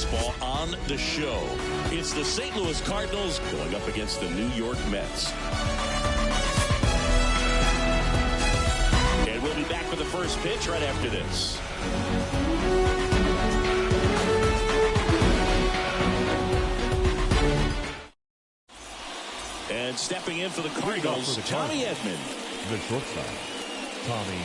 baseball on the show. It's the St. Louis Cardinals going up against the New York Mets. And we'll be back with the first pitch right after this. And stepping in for the Cardinals, Tommy Edman. The shortstop, Tommy.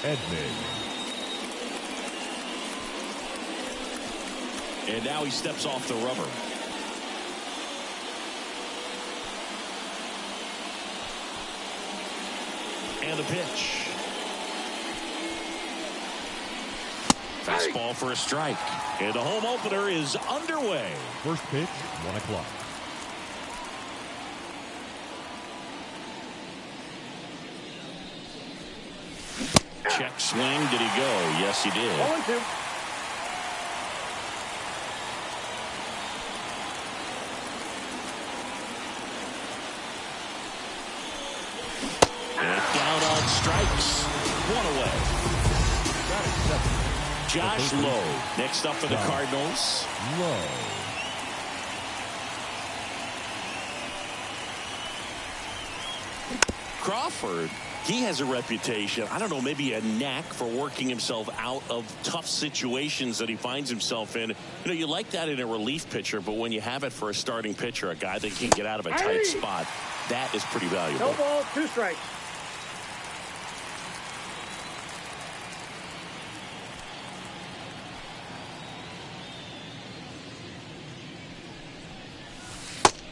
Edman. And now he steps off the rubber. And a pitch. Fastball for a strike. And the home opener is underway. First pitch, 1 o'clock. Check swing. Did he go? Yes, he did. 0-2. And down on strikes. 1 away. Josh Lowe next up for the Cardinals. Lowe. Crawford, he has a reputation, I don't know, maybe a knack for working himself out of tough situations that he finds himself in. You know, you like that in a relief pitcher, but when you have it for a starting pitcher, a guy that can get out of a tight spot, that is pretty valuable. No ball, 2 strikes.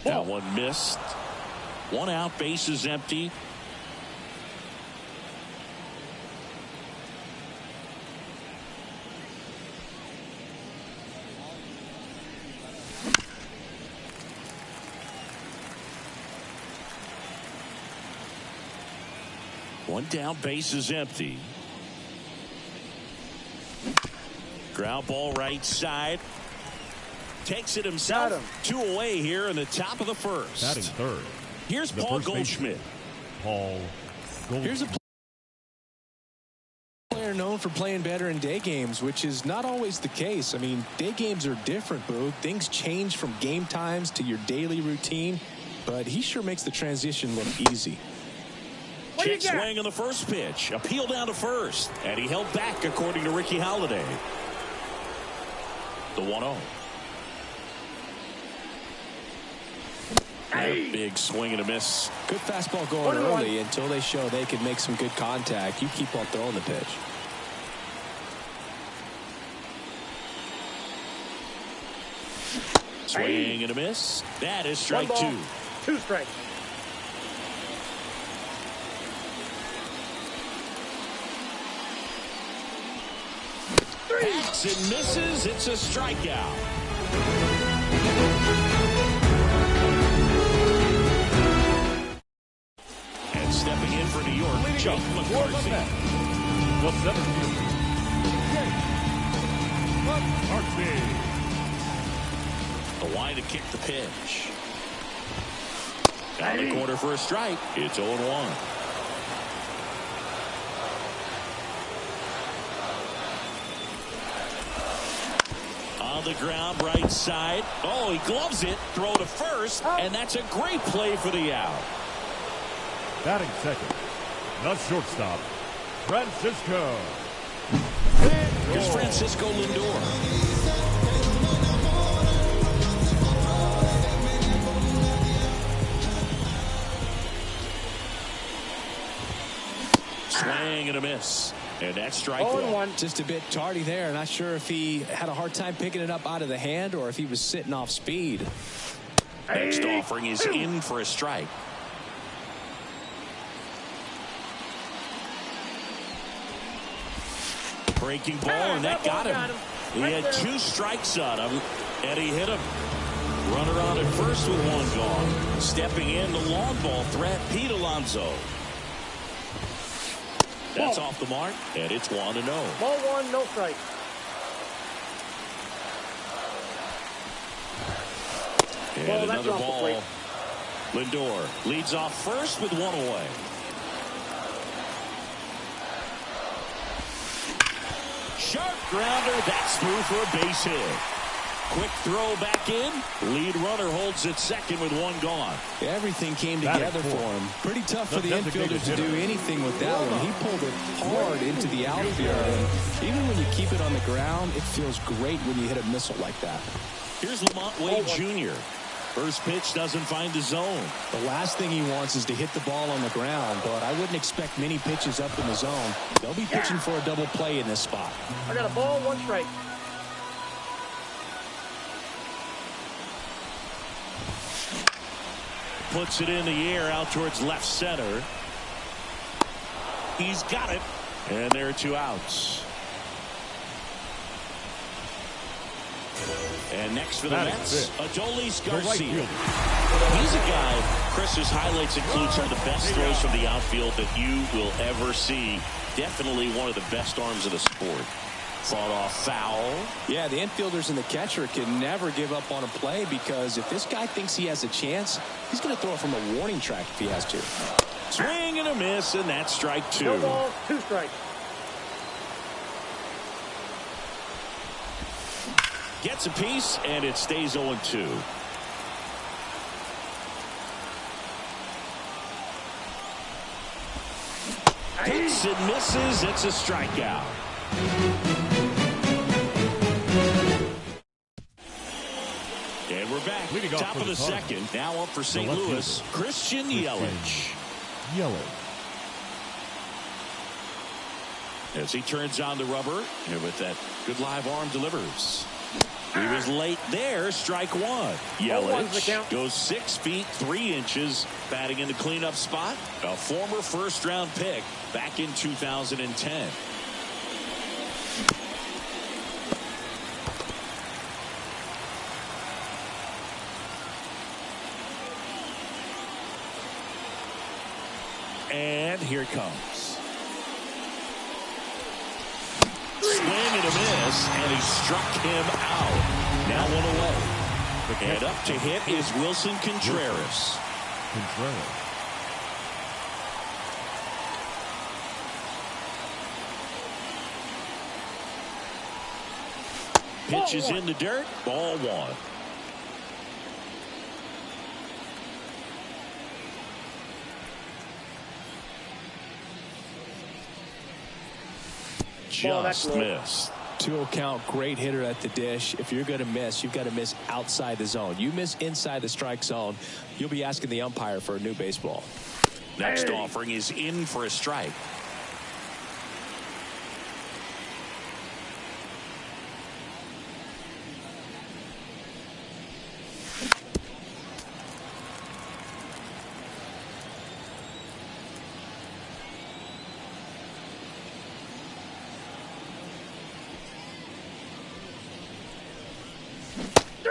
That one missed. 1 out, base is empty. One down, base is empty. Ground ball right side. Takes it himself. 2 away here in the top of the first. Batting third. Here's Paul Goldschmidt. Paul Goldschmidt. Here's a player known for playing better in day games, which is not always the case. I mean, day games are different, Boog. Things change from game times to your daily routine, but he sure makes the transition look easy. Check swing on the first pitch. Appeal down to first. And he held back, according to Ricky Holiday. The 1-0. A big swing and a miss. Good fastball going early until they show they can make some good contact. You keep on throwing the pitch. Swing and a miss. That is strike 2. 2 strikes. Hacks and misses. It's a strikeout. And stepping in for New York, Chuck McCarthy. The center fielder, McCarthy. The line to kick the pitch. Down the corner for a strike. It's 0-1. On the ground, right side. Oh, he gloves it. Throw to first, and that's a great play for the out. Batting second, the shortstop, Francisco. Here's Francisco Lindor. Swing and a miss. And that's strike 0-1. Just a bit tardy there. Not sure if he had a hard time picking it up out of the hand or if he was sitting off speed. Next offering is in for a strike. Breaking ball, and that got him. He had 2 strikes on him, and he hit him. Runner on at first with 1 gone. Stepping in, the long ball threat, Pete Alonso. That's off the mark, and it's 1-0. Ball 1, no strike. And another ball. Lindor leads off first with 1 away. Sharp grounder, that's through for a base hit. Quick throw back in. Lead runner holds at second with 1 gone. Everything came together for him. Pretty tough for the infielder to do anything with that one. He pulled it hard into the outfield. And even when you keep it on the ground, it feels great when you hit a missile like that. Here's Lamont Wade Jr. First pitch doesn't find the zone. The last thing he wants is to hit the ball on the ground, but I wouldn't expect many pitches up in the zone. They'll be pitching for a double play in this spot. I got a ball, 1 strike. Puts it in the air out towards left center. He's got it. And there are 2 outs. And next for the Mets, Adolis Garcia. He's a guy, Chris's highlights include some of the best throws from the outfield that you will ever see. Definitely one of the best arms of the sport. Fought off foul. Yeah, the infielders and the catcher can never give up on a play because if this guy thinks he has a chance, he's going to throw it from a warning track if he has to. Swing and a miss, and that's strike 2. No ball, 2 strikes. Gets a piece, and it stays 0-2. Hits and misses. It's a strikeout. And we're back. Top of the second. Now up for St. Louis, Christian Yelich. As he turns on the rubber, and with that good live arm delivers. He was late there. Strike 1. Yelich goes 6 feet 3 inches, batting in the cleanup spot. A former first-round pick back in 2010. And here it comes. Swing and a miss, and he struck him out. Now 1 away. And up to hit is Wilson Contreras. Pitches in the dirt. Ball 1. Just missed. 2-0 count, great hitter at the dish. If you're going to miss, you've got to miss outside the zone. You miss inside the strike zone, you'll be asking the umpire for a new baseball. Next offering is in for a strike.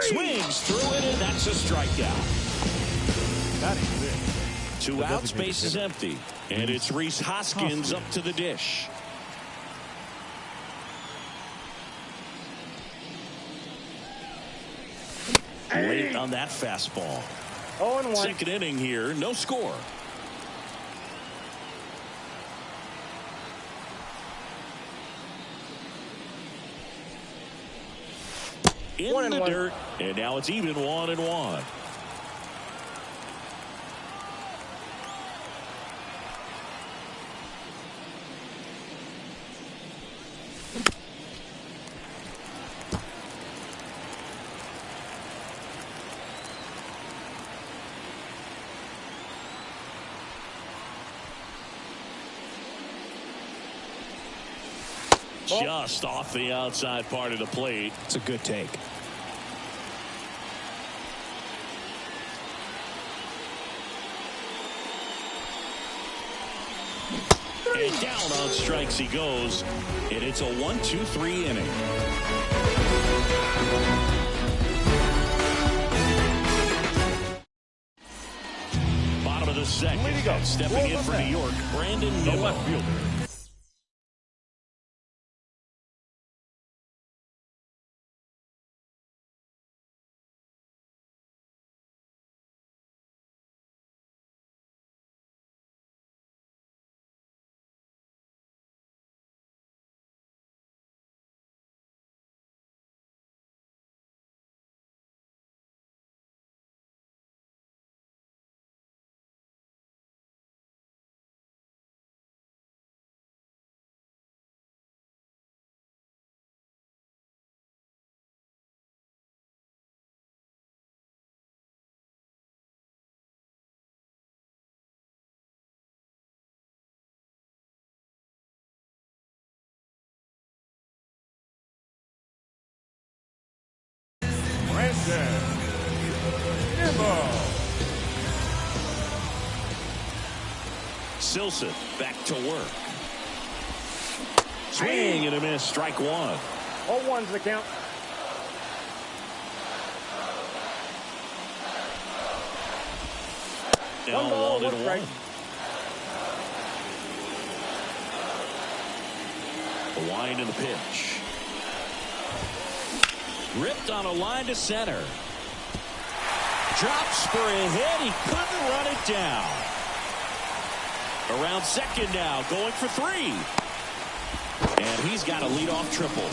Swings through it, and that's a strikeout. 2 outs, base is empty. And it's Rhys Hoskins up to the dish. Late on that fastball. 0-1. Second inning here, no score. In the dirt, and now it's even 1-1. Just off the outside part of the plate. It's a good take. And down on strikes he goes. And it's a 1-2-3 inning. Bottom of the second. Stepping in for New York, Brandon The Nimmo. left fielder. Brandon Nimmo. Silson back to work. Swing and a miss. Strike one. 0-1's the count. Now 1 ball, 1 1 and strike. 1. The wind and the pitch. Ripped on a line to center. Drops for a hit. He couldn't run it down. Around second now, going for 3. And he's got a leadoff triple.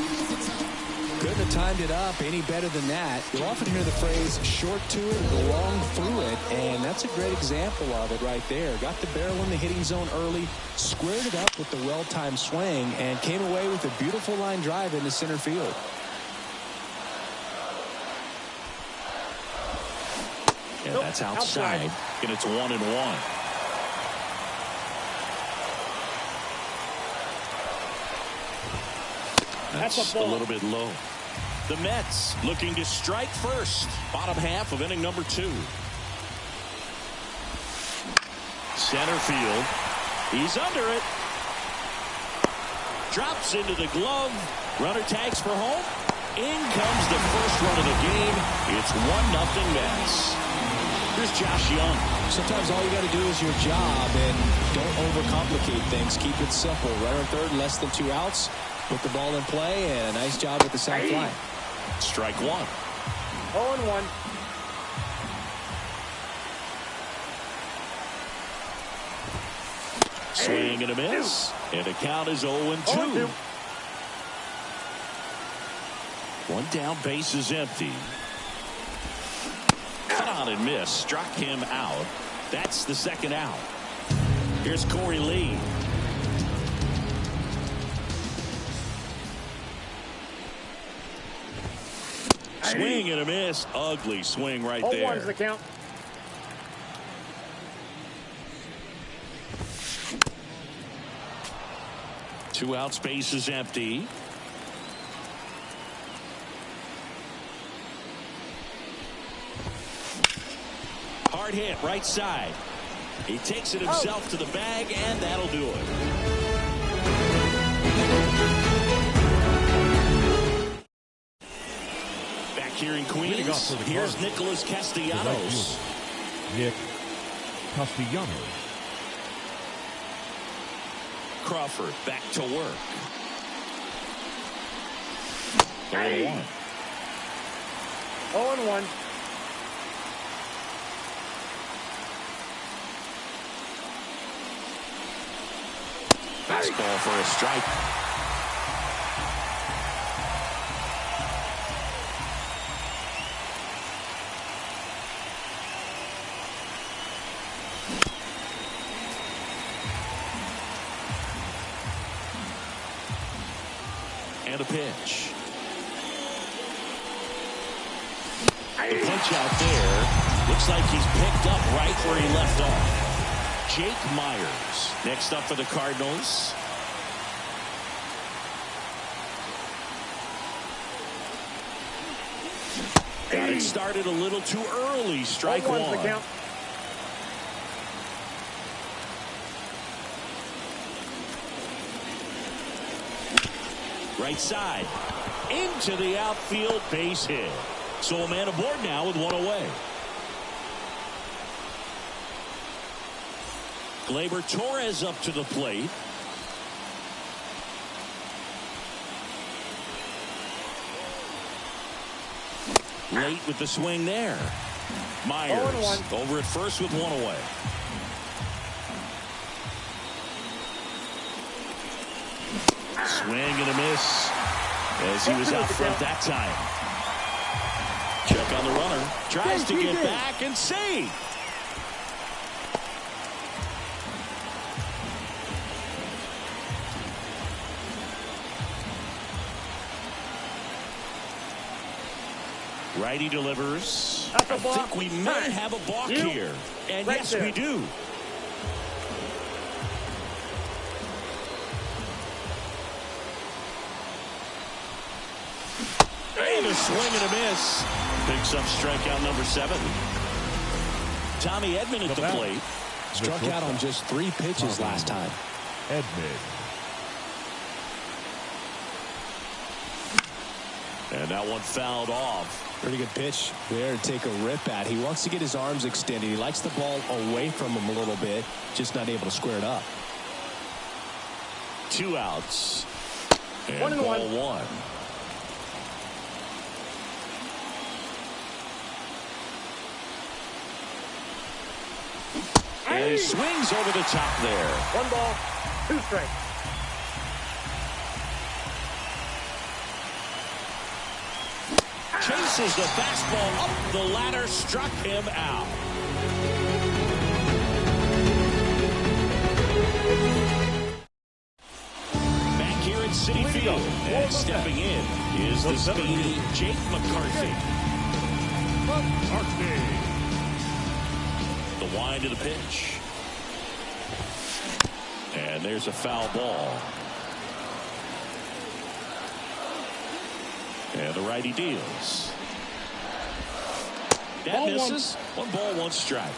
Couldn't have timed it up any better than that. You'll often hear the phrase short to it, long through it, and that's a great example of it right there. Got the barrel in the hitting zone early, squared it up with the well-timed swing, and came away with a beautiful line drive into center field. Yeah, that's outside. And it's 1 and 1. That's a little bit low. The Mets looking to strike first. Bottom half of inning number 2. Center field. He's under it. Drops into the glove. Runner tags for home. In comes the first run of the game. It's 1-0 Mets. Here's Josh Young. Sometimes all you got to do is your job and don't overcomplicate things. Keep it simple. Runner third, less than 2 outs. Put the ball in play, and a nice job with the sac fly. Strike 1. 0-1. Swing and a miss. And the count is 0-2. 0-2. 1 down, base is empty. Cut on and miss. Struck him out. That's the second out. Here's Corey Lee. Swing and a miss. Ugly swing right there. 0-1's the count. Two out, space is empty. Hard hit, right side. He takes it himself to the bag, and that'll do it. Back here in Queens, here's Nicholas Castellanos. Nick Castellanos. Crawford back to work. 0-1. 0-1. Fastball for a strike. And a pitch. The punch out there looks like he's picked up right where he left off. Jake Myers next up for the Cardinals. Got it started a little too early. Strike one. The count. Right side. Into the outfield, base hit. So a man aboard now with one away. Gleyber Torres up to the plate. Late with the swing there. Myers over at first with one away. Swing and a miss as he was out front that time. Check on the runner. Tries to get back and save. Righty delivers. I think we may have a balk here. And yes, we do. And a swing and a miss. Picks up strikeout number 7. Tommy Edman at the plate. Struck out on just 3 pitches last time. Edman. And that one fouled off. Pretty good pitch there to take a rip at. He wants to get his arms extended. He likes the ball away from him a little bit, just not able to square it up. 2 outs. And 1-1. And he swings over the top there. 1 ball, 2 strikes. Chases the fastball up the ladder, struck him out. Back here at Citi Field, and stepping in is the speedy Jake McCarthy. The wind of the pitch. And there's a foul ball. And the righty deals. That misses. 1 ball, 1 strike.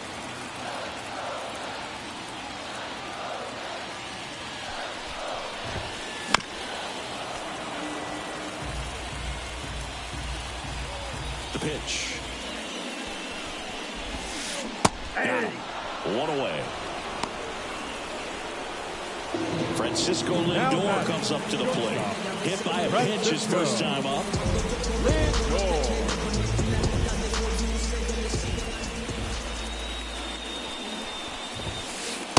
The pitch. Got him. 1 away. Francisco Lindor comes up to the plate. Hit by a pitch his first time up.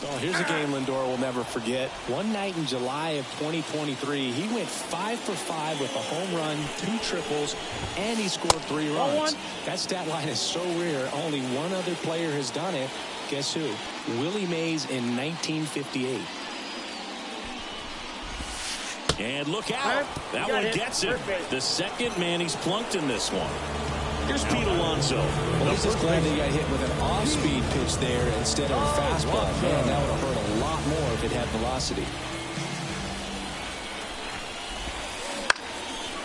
Well, here's a game Lindor will never forget. One night in July of 2023, he went 5 for 5 with a home run, 2 triples, and he scored 3 runs. That stat line is so rare. Only one other player has done it. Guess who? Willie Mays in 1958. And look out. That one gets it. The second man he's plunked in this one. Here's Pete Alonso. Well, he's just glad that he got hit with an off-speed pitch there instead of a fastball. Man, that would have hurt a lot more if it had velocity.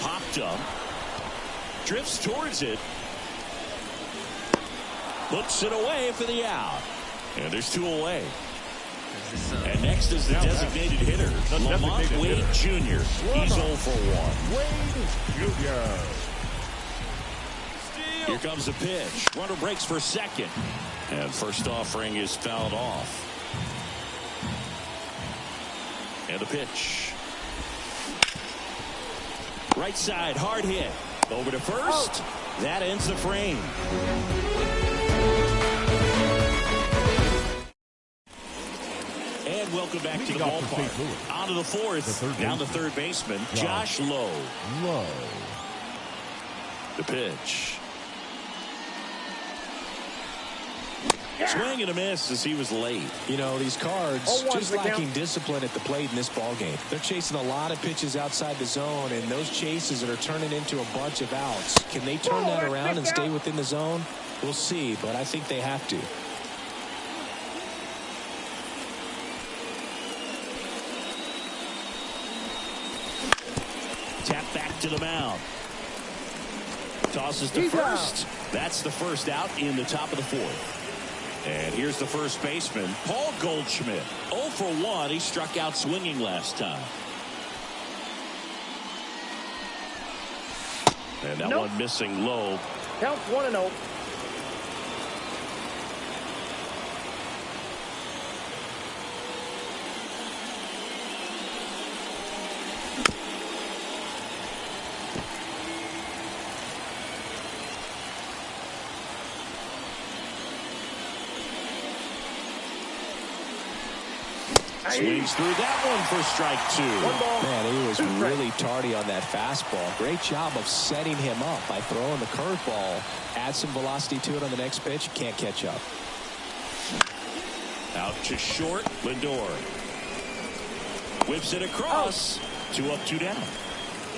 Popped up. Drifts towards it. Looks it away for the out. And there's 2 away. And next is the designated hitter, Lamont Wade Jr. He's 0 for 1. Wade Jr. Here comes the pitch. Runner breaks for second. And first offering is fouled off. And the pitch. Right side, hard hit. Over to first. That ends the frame. And welcome back to the ballpark. On to the 4th. Down the third baseman, Josh Lowe. The pitch. Swing and a miss as he was late. You know, these Cards just lacking discipline at the plate in this ball game. They're chasing a lot of pitches outside the zone, and those chases that are turning into a bunch of outs. Can they turn that around and stay within the zone? We'll see, but I think they have to. Tap back to the mound. Tosses to first. That's the first out in the top of the fourth. And here's the first baseman, Paul Goldschmidt. 0 for 1. He struck out swinging last time. And that one missing low. Counts 1-0. Swings through that one for strike 2. Man, he was really tardy on that fastball. Great job of setting him up by throwing the curveball. Add some velocity to it on the next pitch. Can't catch up. Out to short. Lindor whips it across. 2 up, 2 down.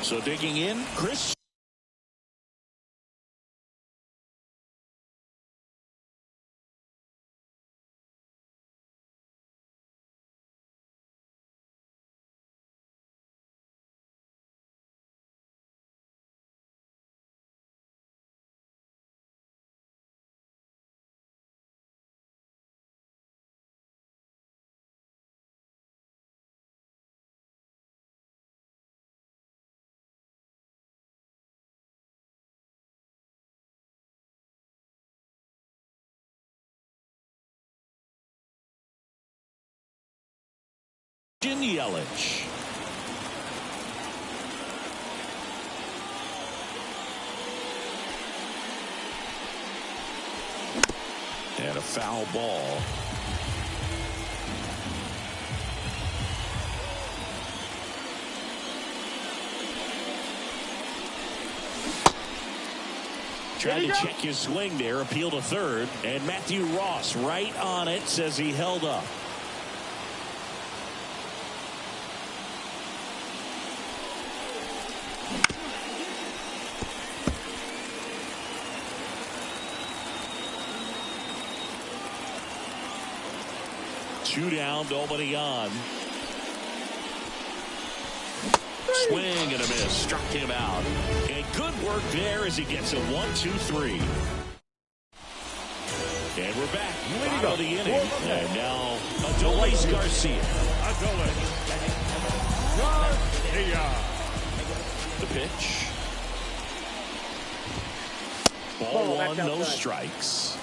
So digging in, Chris. Yelich. And a foul ball. Tried to check his swing there, appeal to third, and Matthew Ross right on it, says he held up. Two down, nobody on. Swing and a miss, struck him out. And good work there as he gets a 1-2-3. And we're back. Bottom of the inning. And now Adolis Garcia. The pitch. Ball one, no strikes.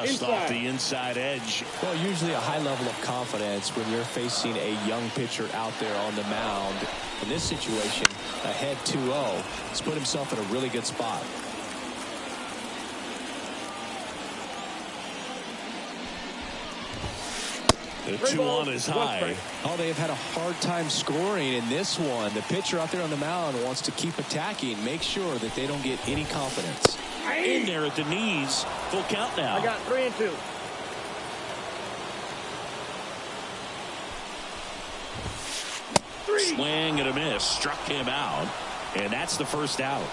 Just off the inside edge. Well, usually a high level of confidence when you're facing a young pitcher out there on the mound. In this situation, ahead 2-0, he's put himself in a really good spot. The 2-1 is high. Oh, they have had a hard time scoring in this one. The pitcher out there on the mound wants to keep attacking, make sure that they don't get any confidence. In there at the knees. Full count now. I got 3-2. Swing and a miss. Struck him out. And that's the first out.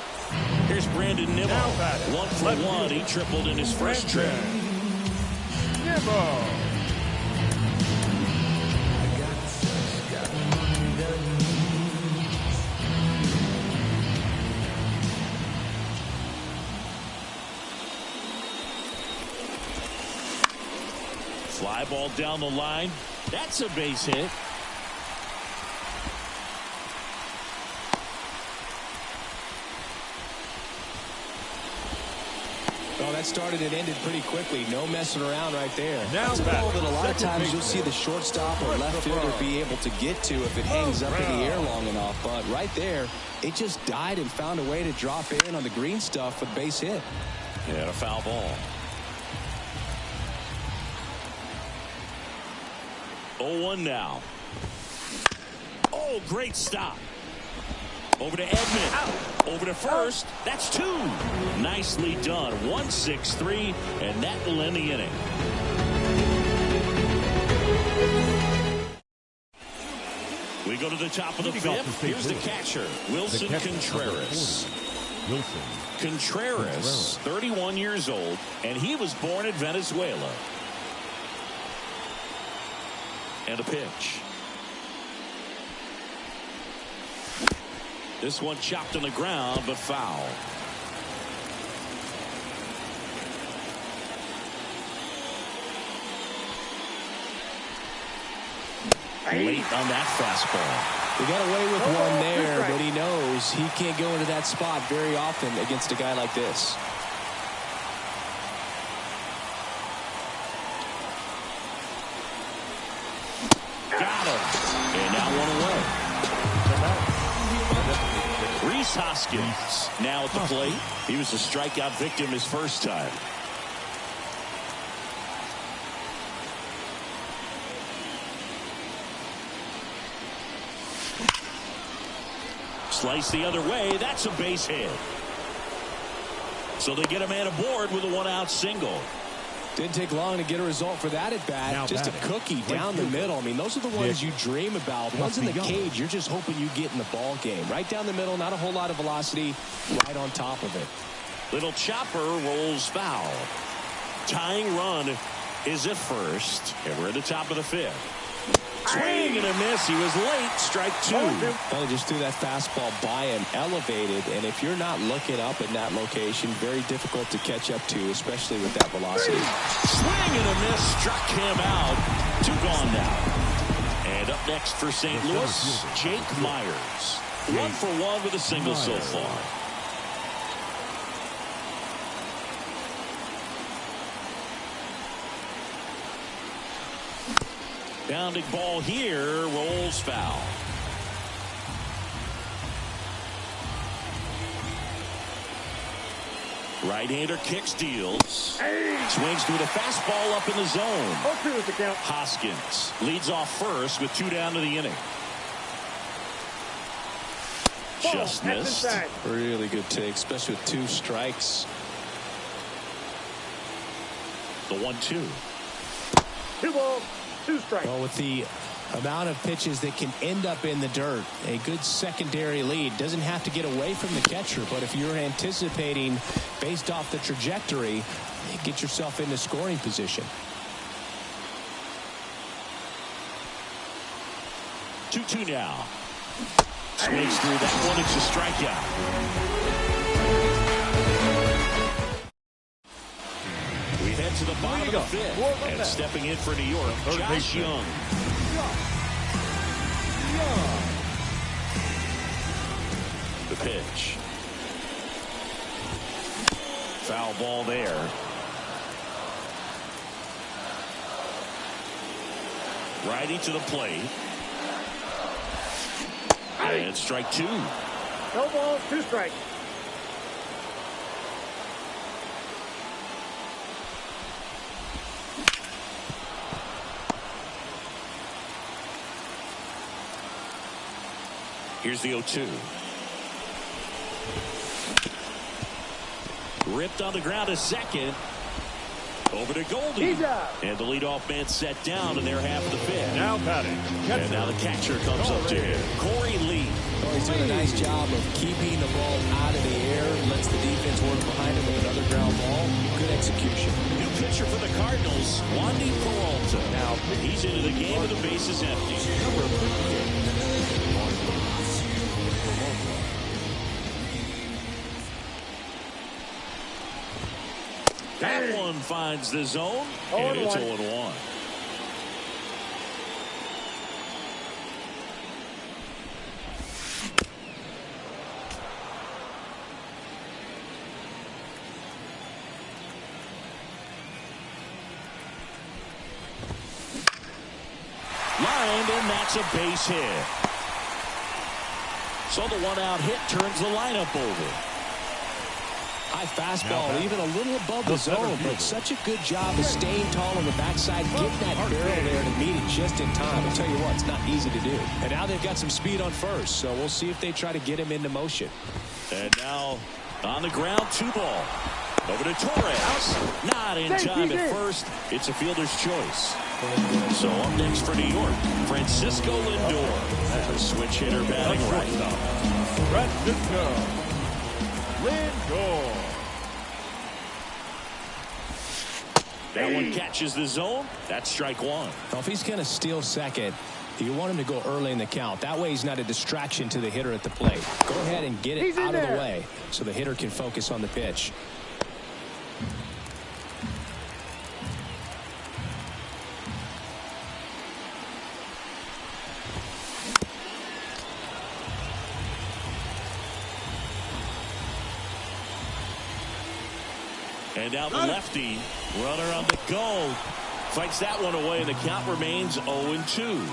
Here's Brandon Nimmo. 1 for 1. He tripled in his first trip. Nimmo. Fly ball down the line. That's a base hit. Well, that started and ended pretty quickly. No messing around right there. Now that's a ball that a lot of times you'll see the shortstop or left fielder be able to get to if it hangs up in the air long enough. But right there, it just died and found a way to drop in on the green stuff with base hit. And a foul ball. 0-1 now. Oh, great stop. Over to Edman. Over to first. That's 2. Nicely done. 1-6-3, and that will end the inning. We go to the top of the 5th. Here's the catcher, Wilson Contreras. Contreras, 31 years old, and he was born in Venezuela. And a pitch. This one chopped on the ground, but foul. Late on that fastball. He got away with one there, but he knows he can't go into that spot very often against a guy like this. Got him. And now one away. Rhys Hoskins now at the plate. He was a strikeout victim his first time. Slice the other way. That's a base hit. So they get a man aboard with a one-out single. Didn't take long to get a result for that at bat. Now just batting. a cookie down the middle. I mean, those are the ones you dream about. Ones in the cage, you're just hoping you get in the ball game. Right down the middle, not a whole lot of velocity, right on top of it. Little chopper rolls foul. Tying run is at first, and we're at the top of the fifth. Swing and a miss. He was late. Strike two. Well, he just threw that fastball by him, elevated, and if you're not looking up in that location, very difficult to catch up to, especially with that velocity. Swing and a miss. Struck him out. Two gone now. And up next for St. Louis, Jake Myers. 1 for 1 with a single so far. Bounding ball here, rolls foul. Right-hander kicks, deals. Swings through the fastball up in the zone. 0-2 is the count. Hoskins leads off first with 2 down to the inning. Just missed. Really good take, especially with 2 strikes. The 1-2. 2 balls, 2 strikes. Well, with the amount of pitches that can end up in the dirt, a good secondary lead doesn't have to get away from the catcher, but if you're anticipating based off the trajectory, get yourself into scoring position. 2-2 now. Swings through that one. It's a strikeout. We head to the bottom of the fifth. And stepping in for New York, Josh Young. The pitch. Foul ball there. Righty to the plate. And strike 2. No balls, 2 strikes. Here's the 0-2. Ripped on the ground to second. Over to Goldie. And the leadoff man set down in their half of the fifth. Now batting. And now the catcher comes up to him. Corey Lee. Oh, he's doing a nice job of keeping the ball out of the air. Lets the defense work behind him with another ground ball. Good execution. New pitcher for the Cardinals, Wandy Peralta. Now he's into the game with the bases empty. That one finds the zone, and it's 0-1. Lined, and that's a base hit. So the one-out hit turns the lineup over. High fastball, even a little above the zone, but such a good job of staying tall on the backside, getting that barrel there to meet it just in time. I'll tell you what, it's not easy to do. And now they've got some speed on first, so we'll see if they try to get him into motion. And now on the ground, 2 ball. Over to Torres. Not in time at first. It's a fielder's choice. So up next for New York, Francisco Lindor. A switch hitter batting right. Francisco Lindor. That one catches the zone. That's strike 1. Well, if he's going to steal second, You want him to go early in the count. That way he's not a distraction to the hitter at the plate. Go ahead and get it out of the way so the hitter can focus on the pitch. And now the lefty, runner on the go. Fights that one away, and the count remains 0-2.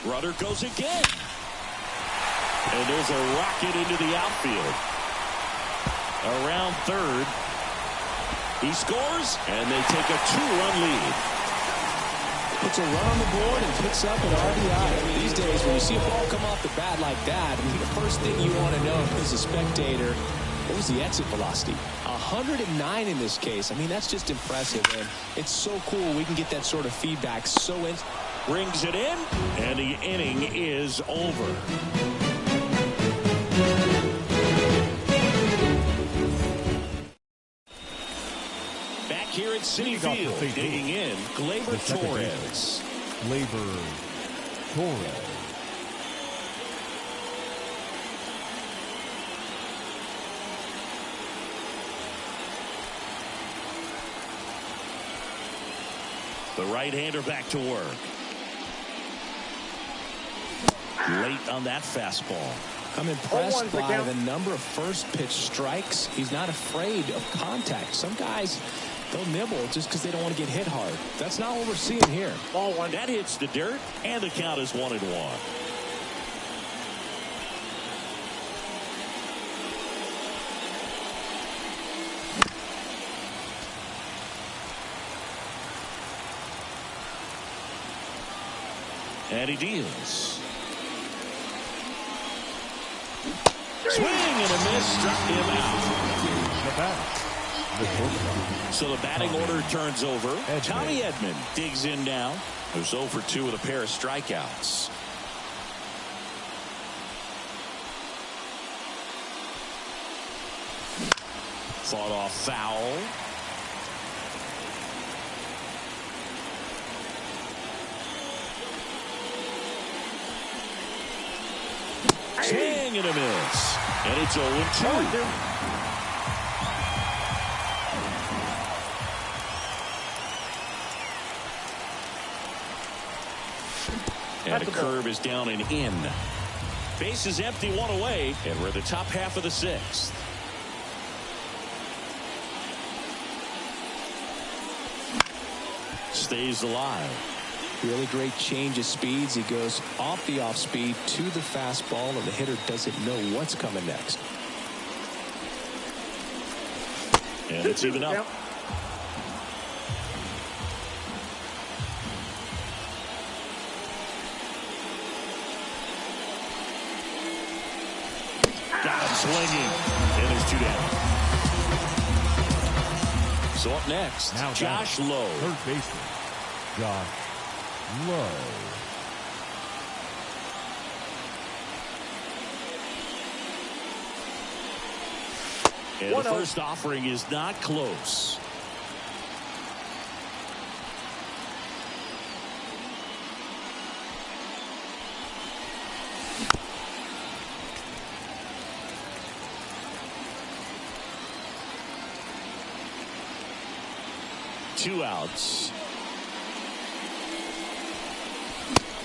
Runner goes again. And there's a rocket into the outfield. Around third. He scores, and they take a 2-run lead. Puts a run on the board and picks up an RBI. These days, when you see a ball come off the bat like that, I mean, the first thing you want to know as a spectator, what was the exit velocity? 109 in this case. I mean, that's just impressive, and it's so cool we can get that sort of feedback so brings it in, and the inning is over. Back here at Citi Field, digging in, Gleyber Torres. Gleyber Torres. The right-hander back to work. Late on that fastball. I'm impressed by the number of first pitch strikes. He's not afraid of contact. Some guys, they'll nibble just because they don't want to get hit hard. That's not what we're seeing here. Ball one. That hits the dirt, and the count is 1-1. And he deals. Swing and a miss, struck him out. So the batting order turns over. Tommy Edman digs in now. Who's 0 for 2 with a pair of strikeouts. Fought off foul. Swing and a miss. And it's 0-2. And the curve is down and in. Base is empty, 1 away, and we're at the top half of the 6th. Stays alive. Really great change of speeds. He goes off the off speed to the fastball, and the hitter doesn't know what's coming next. And it's even up. Yep. Got him swinging. And there's 2 down. So up next, now Josh Lowe. Third baseman, Josh Lowe. And the first offering is not close. Two outs.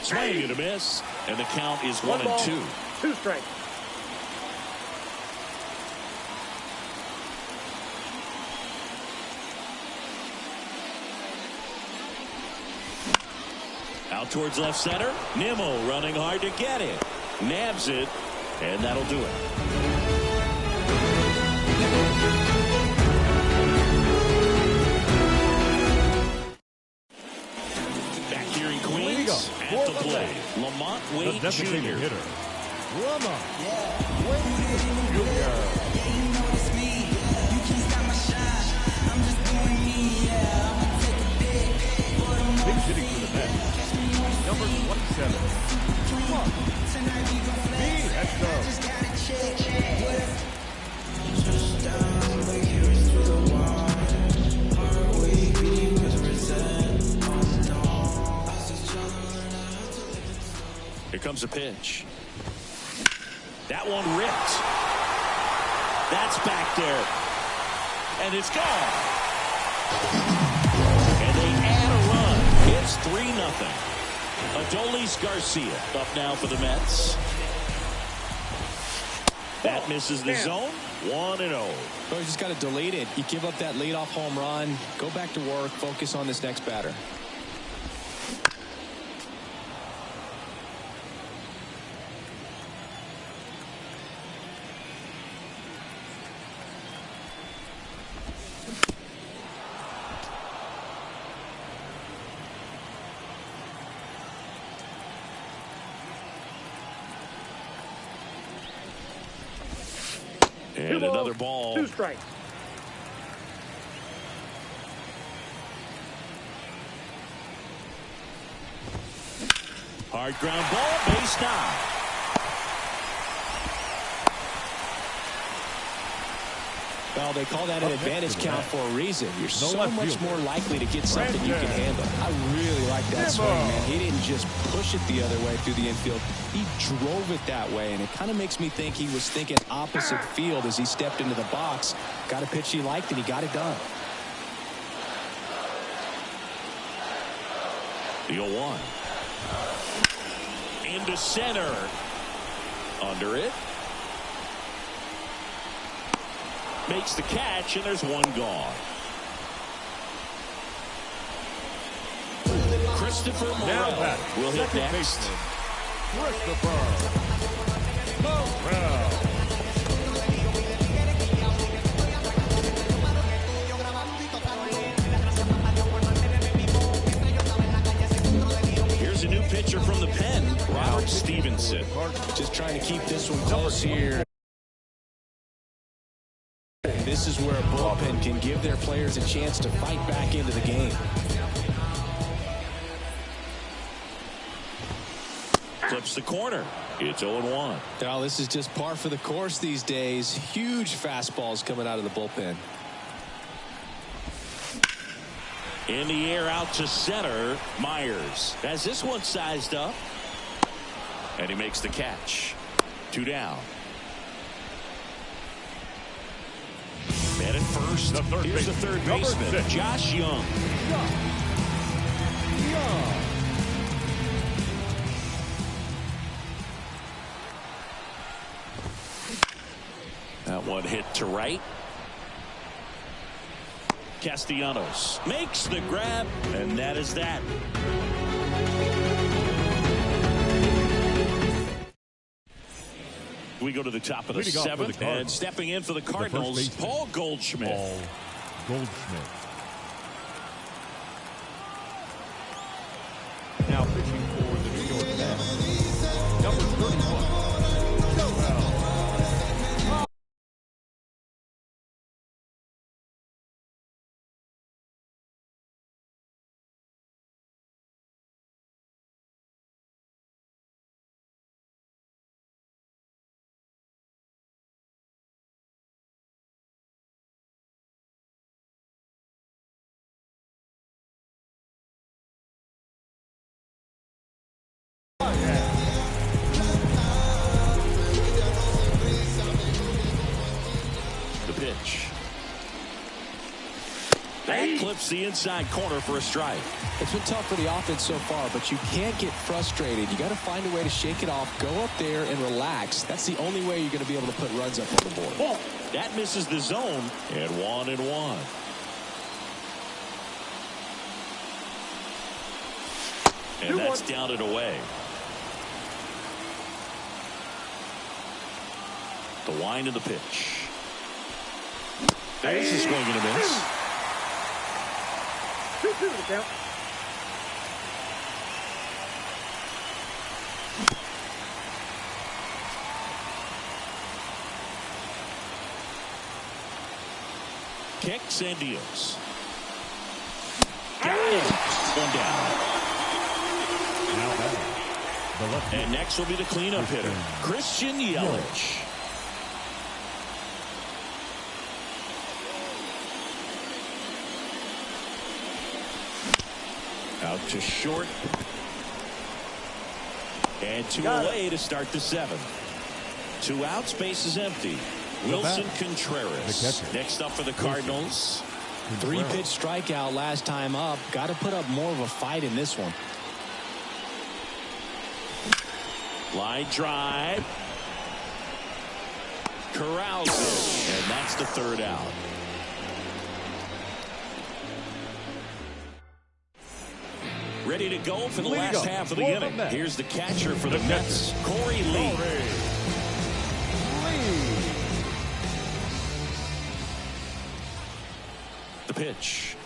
Swing and a miss, and the count is 1-2. 2 strikes. Out towards left center. Nimmo running hard to get it. Nabs it, and that'll do it. Back here in Queens, at the plate, Lamont Wade Jr. Hitter, Lamont Wade Jr. Big hitting for the Mets. Number 27, Lamont comes a pitch. That one ripped. That's back there. And it's gone. And they add a run. It's 3-0. Adolis Garcia up now for the Mets. That misses the zone. 1-0. So you just got to delete it. You give up that leadoff home run. Go back to work. Focus on this next batter. And another ball. 2 strikes. Hard ground ball, base down. Well, they call that an advantage count for a reason. You're so much more likely to get something you can handle. I really like that swing, man. He didn't just push it the other way through the infield. He drove it that way, and it kind of makes me think he was thinking opposite field as he stepped into the box. Got a pitch he liked, and he got it done. The 0-1. Into center. Under it. Makes the catch, and there's one gone. Christopher Morel will hit next. Christopher Morel. Here's a new pitcher from the pen, Robert Stevenson. Just trying to keep this one close here. This is where a bullpen can give their players a chance to fight back into the game. Flips the corner. It's 0-1. Now, this is just par for the course these days. Huge fastballs coming out of the bullpen. In the air out to center. Myers has this one sized up. And he makes the catch. 2 down. Man at first. Here's the third baseman, Josh Young. That one hit to right. Castellanos makes the grab, and that is that. We go to the top of the 7th, and stepping in for the Cardinals, Paul Goldschmidt. Now pitching for the New York Mets, number 31. The pitch. That clips the inside corner for a strike. It's been tough for the offense so far, but you can't get frustrated. You got to find a way to shake it off, go up there and relax. That's the only way you're going to be able to put runs up on the board. Oh, that misses the zone, and 1-1. And that's down and away. The wind of the pitch. There's a swing and a miss. 2-2 to count. Kicks and deals. Got it. One down. And next will be the cleanup hitter, Christian Yelich. Out to short. And two away to start the seventh. 2 outs, base is empty. Wilson Contreras next up for the Cardinals. 3-pitch strikeout last time up. Got to put up more of a fight in this one. Line drive. Corrals it, and that's the 3rd out. Ready to go for the last half of the inning. Here's the catcher for the Mets, Corey Lee. The pitch.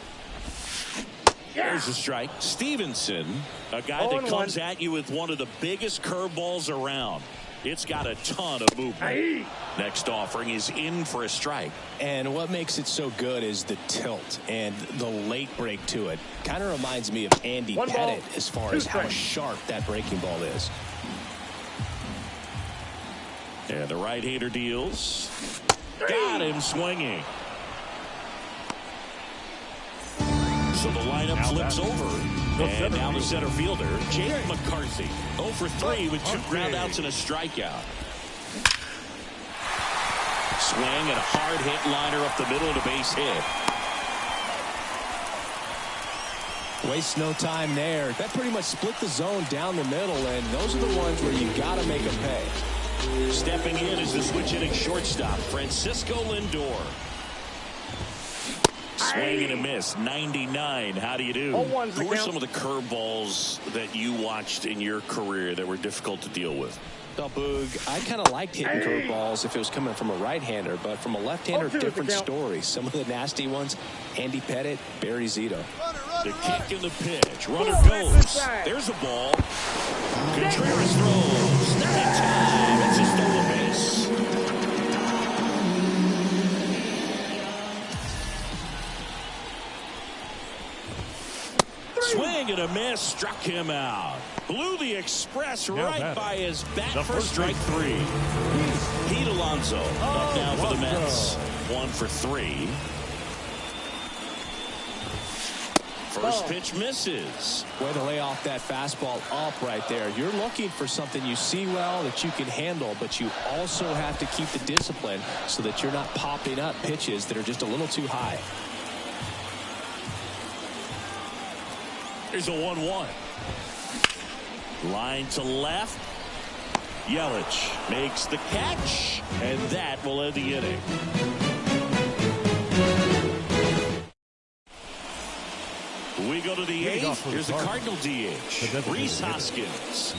There's a strike. Stevenson, a guy that comes at you with one of the biggest curveballs around. It's got a ton of movement. Next offering is in for a strike. And what makes it so good is the tilt and the late break to it. Kind of reminds me of Andy Pettit as far as how sharp that breaking ball is. And the right-hander deals. Got him swinging. So the lineup flips over. And now the center fielder, Jake McCarthy. 0 for 3 with 2 groundouts and a strikeout. Swing and a hard hit liner up the middle and a base hit. Waste no time there. That pretty much split the zone down the middle, and those are the ones where you got to make them pay. Stepping in is the switch hitting shortstop, Francisco Lindor. Swing and a miss, 99. How do you do? Who are some of the curveballs that you watched in your career that were difficult to deal with? Well, Boog, I kind of liked hitting curveballs if it was coming from a right-hander, but from a left-hander, different story. Some of the nasty ones, Andy Pettit, Barry Zito. The kick and the pitch. Runner goes. There's a ball. Contreras throws. Not in time. It's a stolen base. Swing and a miss, struck him out. Blew the express right by his bat for strike 3. Pete Alonso up now for the Mets. 1 for 3. First pitch misses. Way to lay off that fastball up right there. You're looking for something you see well that you can handle, but you also have to keep the discipline so that you're not popping up pitches that are just a little too high. Here's a 1-1. Line to left. Yelich makes the catch, and that will end the inning. We go to the 8th. Here's the Cardinal DH, Rhys Hoskins.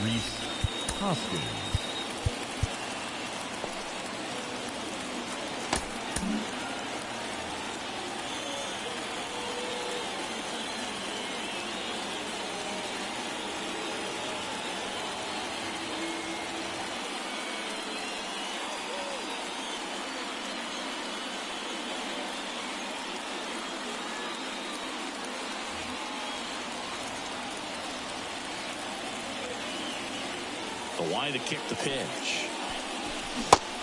The line to kick the pitch.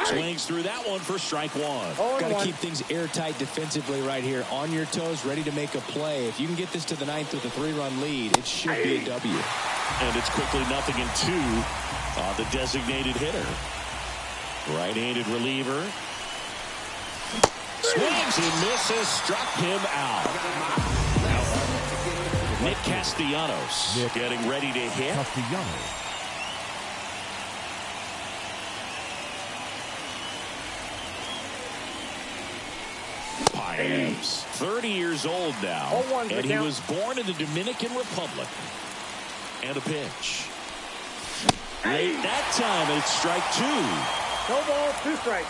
Swings through that one for strike 1. Got to keep things airtight defensively right here. On your toes, ready to make a play. If you can get this to the 9th with a 3-run lead, it should be a W. And it's quickly 0-2 on the designated hitter. Right-handed reliever. Swings and misses, struck him out. Nick Castellanos getting ready to hit. Pines, 30 years old now, and he was born in the Dominican Republic. And a pitch. Late that time, it's strike 2. No ball, 2 strikes.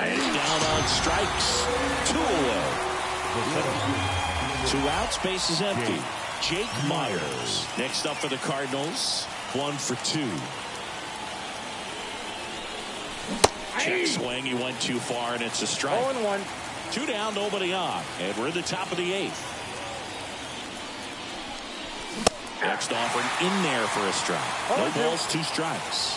And down on strikes. 2 away. 2 outs, base is empty. Jake Myers next up for the Cardinals. 1 for 2. Check swing, he went too far, and it's a strike. 0-1. 2 down, nobody on, and we're in the top of the 8th. Next offering in there for a strike. No balls, 2 strikes.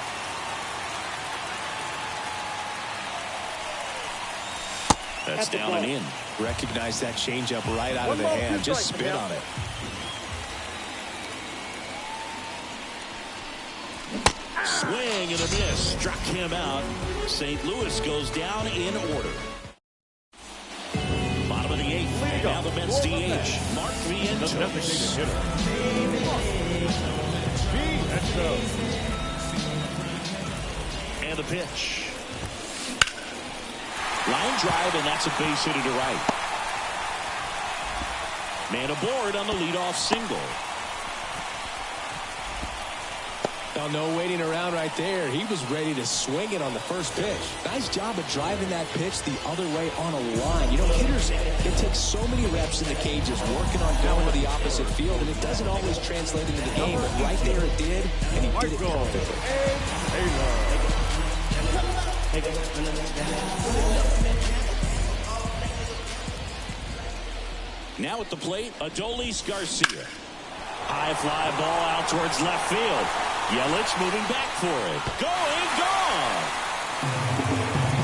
That's down and in. Recognize that changeup right out of the hand. Just spit on it. Swing and a miss. Struck him out. St. Louis goes down in order. Bottom of the 8th. Now the Mets DH. Mark Vientos. And the pitch. Line drive, and that's a base hit to right. Man aboard on the leadoff single. Oh, no waiting around right there. He was ready to swing it on the first pitch. Nice job of driving that pitch the other way on a line. You know, hitters, it takes so many reps in the cages working on going to the opposite field, and it doesn't always translate into the game, but right there it did, and he did it perfectly. Now at the plate, Adolis Garcia. High fly ball out towards left field. Yelich moving back for it. Going, gone!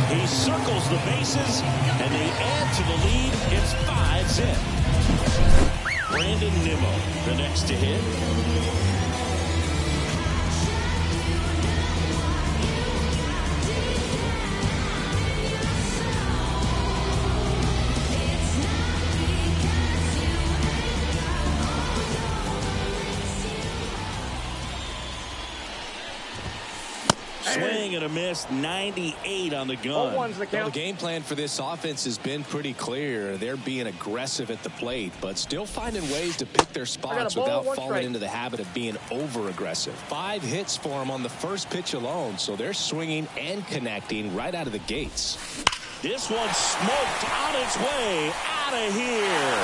He circles the bases, and they add to the lead. It's 5-0. Brandon Nimmo, the next to hit. Swing and a miss, 98 on the gun. Well, the game plan for this offense has been pretty clear. They're being aggressive at the plate, but still finding ways to pick their spots without falling into the habit of being over-aggressive. 5 hits for them on the first pitch alone, so they're swinging and connecting right out of the gates. This one smoked on its way out of here.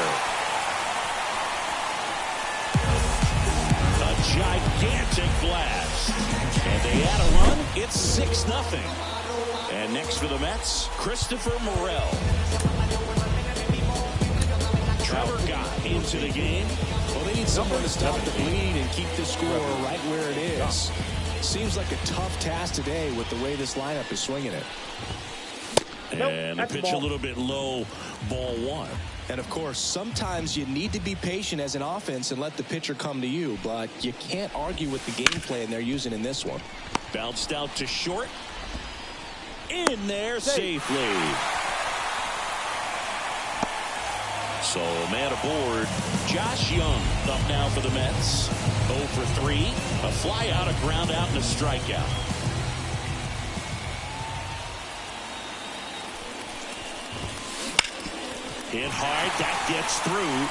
A gigantic blast. And they add a run. It's 6-0. And next for the Mets, Christopher Morel. Trevor got into the game. Well, they need someone to stop the bleed and keep the score right where it is. Seems like a tough task today with the way this lineup is swinging it. And the pitch a little bit low, ball 1. And, of course, sometimes you need to be patient as an offense and let the pitcher come to you, but you can't argue with the game plan they're using in this one. Bounced out to short. In there safely. So, man aboard. Josh Young up now for the Mets. 0 for 3. A fly out, a ground out, and a strikeout. Hit hard, that gets through.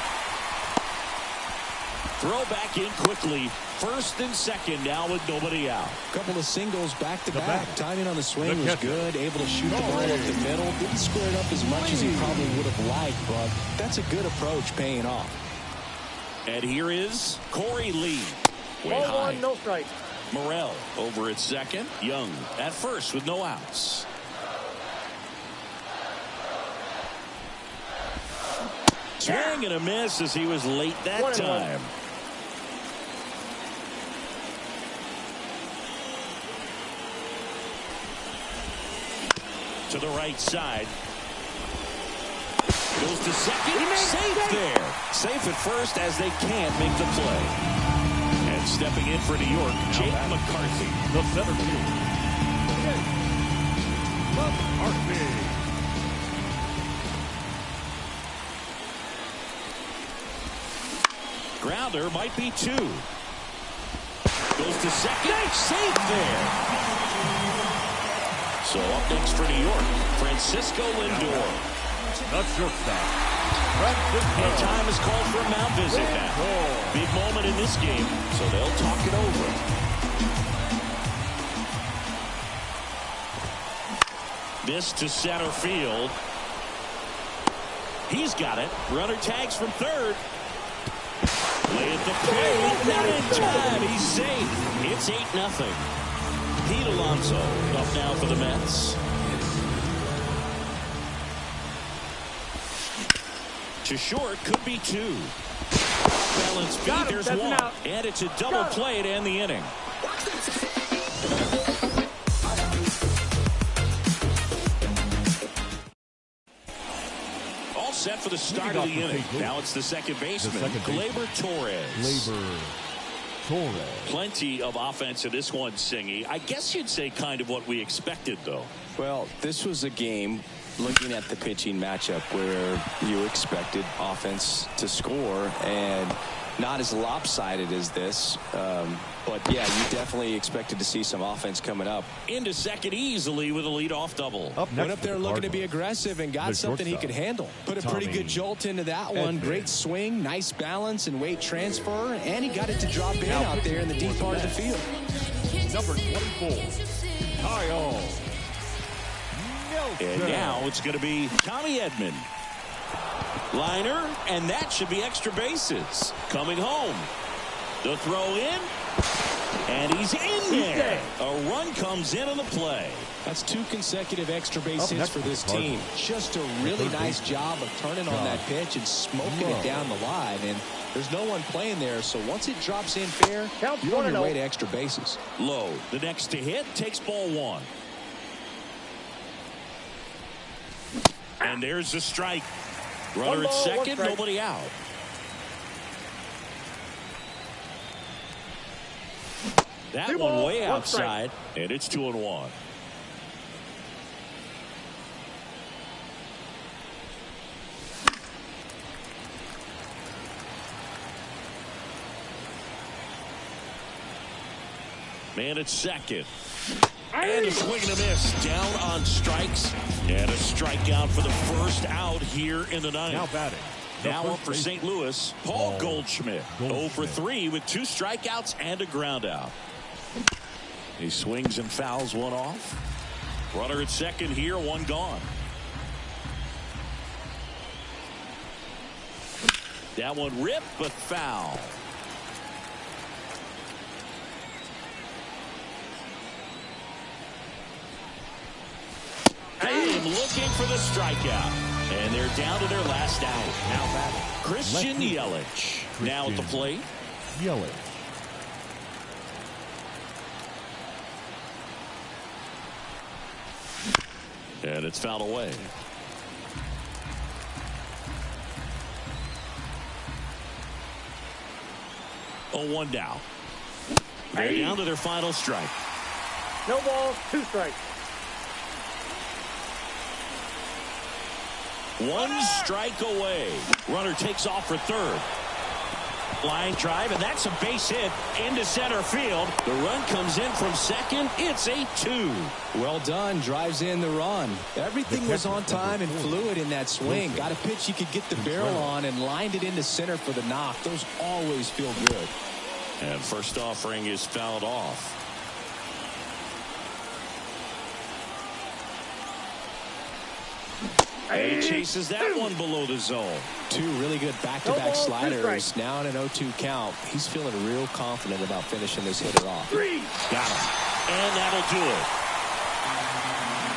Throw back in quickly. First and second now with nobody out. Couple of singles back-to-back. Timing on the swing was good. Able to shoot the ball up the middle. Didn't square it up as much as he probably would have liked, but that's a good approach paying off. And here is Corey Lee. Way Ball high. 1, no strike. Morel over at second. Young at first with no outs. Swing and a miss as he was late that time. To the right side. Goes to second. Safe there. Safe at first as they can't make the play. And stepping in for New York, Jake McCarthy. The center field. McCarthy. Grounder might be 2. Goes to second. Safe there. So up next for New York, Francisco Lindor. The shortstop. And time is called for a mound visit now. Big moment in this game, so they'll talk it over. This to center field. He's got it. Runner tags from third. Play at the plate. Not in time. He's safe. It's 8-0. Pete Alonso up now for the Mets. To short, could be 2. Balance beat, there's 1. And it's a double play to end the inning. All set for the start of the inning. Now it's the second baseman, Gleyber Torres. Torres. Plenty of offense in this one, Singy. I guess you'd say kind of what we expected, though. Well, this was a game, looking at the pitching matchup, where you expected offense to score, and not as lopsided as this. But, yeah, you definitely expected to see some offense coming up. Into second easily with a leadoff double. Went up there looking to be aggressive and got something he could handle. Put a pretty good jolt into that one. Great swing, nice balance and weight transfer. And he got it to drop in out there in the deep part of the field. Number 24, Kyle. And now it's going to be Tommy Edman. Liner, and that should be extra bases. Coming home. The throw in. And he's in there. A run comes in on the play. That's 2 consecutive extra base hits for this team. Just a really nice job of turning on that pitch and smoking it down the line. And there's no one playing there, so once it drops in fair, you're on your way to extra bases. Low, the next to hit, takes ball 1. And there's the strike. Runner at second, nobody out. That one way outside, and it's 2-1. Man at second. And a swing and a miss. Down on strikes. And a strikeout for the first out here in the ninth. Now batting. Now up for St. Louis, Paul Goldschmidt. 0 for 3 with 2 strikeouts and a ground out. He swings and fouls one off. Runner at second here, 1 gone. That one ripped, but foul. Game looking for the strikeout. And they're down to their last out. Now batting, Christian Yelich. Now at the plate. Yelich. And it's fouled away. Oh, 1 down. They're down to their final strike. No balls, 2 strikes. 1 strike away. Runner takes off for third. Line drive, and that's a base hit into center field. The run comes in from second. It's a 2. Well done. Drives in the run. Everything was on time and fluid in that swing. Got a pitch he could get the barrel on and lined it into center for the knock. Those always feel good. And first offering is fouled off. He chases that one below the zone. 2 really good back-to-back sliders. Now in an 0-2 count. He's feeling real confident about finishing this hitter off. 3. Got him. And that'll do it.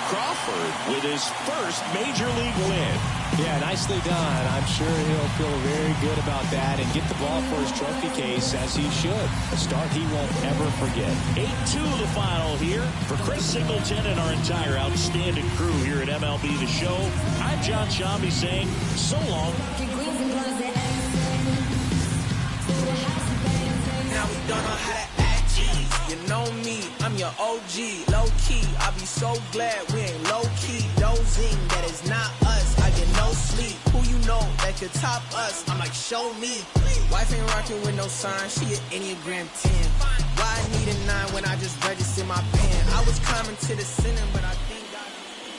Crawford with his first major league win. Yeah, nicely done. I'm sure he'll feel very good about that and get the ball for his trophy case, as he should. A start he won't ever forget. 8-2 the final here. For Chris Singleton and our entire outstanding crew here at MLB The Show, I'm John Shambi saying so long. Now we don't know how to act. You know me, I'm your OG. Low key, I be so glad we ain't low key. Dozing, that is not us. I get no sleep. Who you know that could top us? I'm like, show me. Wife ain't rocking with no sign. She an Enneagram 10. Why I need a 9 when I just registered my pen? I was coming to the center, but I think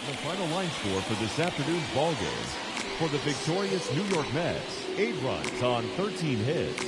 The final line score for this afternoon's ball game. For the victorious New York Mets, 8 runs on 13 hits.